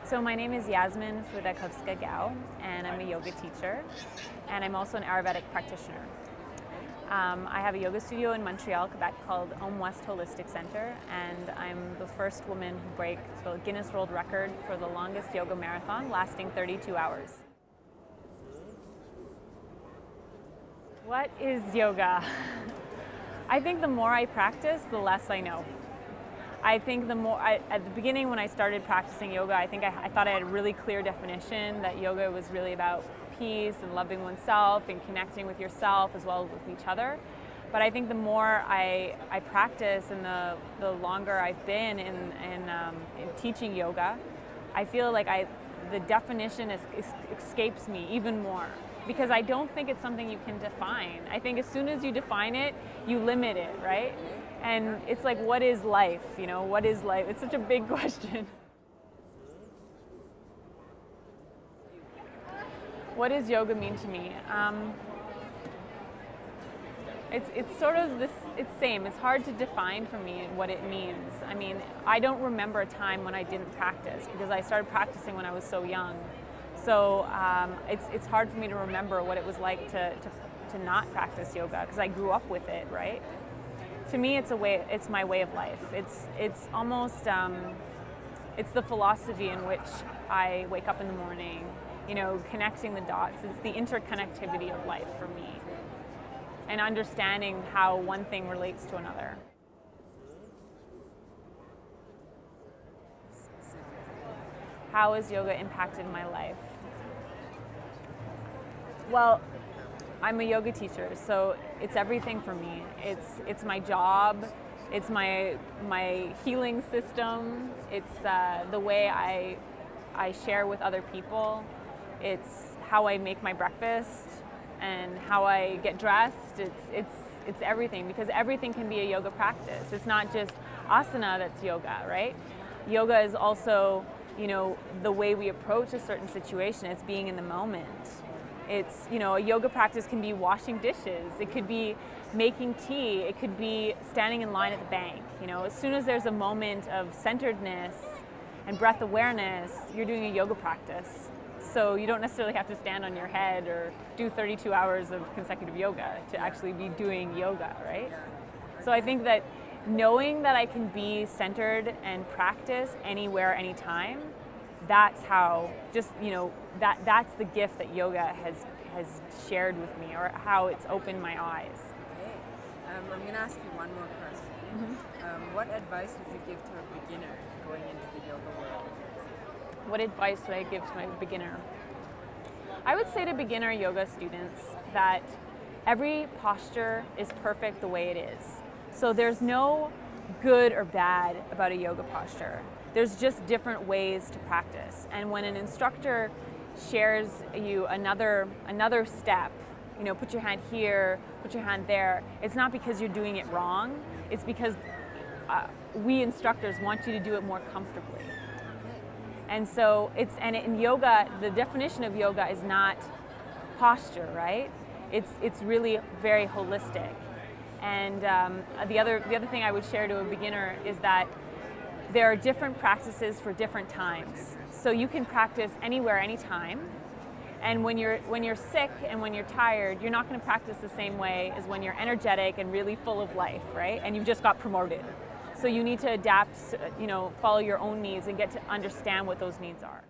So my name is Yasmin Gao, and I'm a yoga teacher, and I'm also an Ayurvedic practitioner. I have a yoga studio in Montreal, Quebec called Om West Holistic Center, and I'm the first woman who broke the Guinness World Record for the longest yoga marathon, lasting 32 hours. What is yoga? I think the more I practice, the less I know. I think at the beginning when I started practicing yoga, I thought I had a really clear definition that yoga was really about peace and loving oneself and connecting with yourself as well as with each other. But I think the more I practice and the longer I've been in teaching yoga, I feel like the definition escapes me even more, because I don't think it's something you can define. I think as soon as you define it, you limit it, right? And it's like, what is life? You know, what is life? It's such a big question. What does yoga mean to me? It's sort of this, it's same. It's hard to define for me what it means. I mean, I don't remember a time when I didn't practice, because I started practicing when I was so young. So it's hard for me to remember what it was like to not practice yoga, because I grew up with it, right? To me, it's my way of life. It's almost, it's the philosophy in which I wake up in the morning, you know, connecting the dots. It's the interconnectivity of life for me, and understanding how one thing relates to another. How has yoga impacted my life? Well, I'm a yoga teacher, so it's everything for me. It's my job, it's my healing system, it's the way I share with other people, it's how I make my breakfast and how I get dressed. It's everything, because everything can be a yoga practice. It's not just asana that's yoga, right? Yoga is also, you know, the way we approach a certain situation. It's being in the moment. It's, you know, a yoga practice can be washing dishes, it could be making tea, it could be standing in line at the bank. You know, as soon as there's a moment of centeredness and breath awareness, you're doing a yoga practice. So you don't necessarily have to stand on your head or do 32 hours of consecutive yoga to actually be doing yoga, right? So I think that knowing that I can be centered and practice anywhere, anytime, that's how, just, you know, that's the gift that yoga has shared with me, or how it's opened my eyes. Okay. I'm going to ask you one more question. Mm-hmm. What advice would you give to a beginner going into the yoga world? What advice would I give to my beginner? I would say to beginner yoga students that every posture is perfect the way it is. So there's no good or bad about a yoga posture. There's just different ways to practice. And when an instructor shares you another step, you know, put your hand here, put your hand there, it's not because you're doing it wrong, it's because we instructors want you to do it more comfortably. And so in yoga, the definition of yoga is not posture, right? It's really very holistic. And the other thing I would share to a beginner is that there are different practices for different times. So you can practice anywhere, anytime. And when you're sick and when you're tired, you're not going to practice the same way as when you're energetic and really full of life, right? And you've just got promoted. So you need to adapt, you know, follow your own needs and get to understand what those needs are.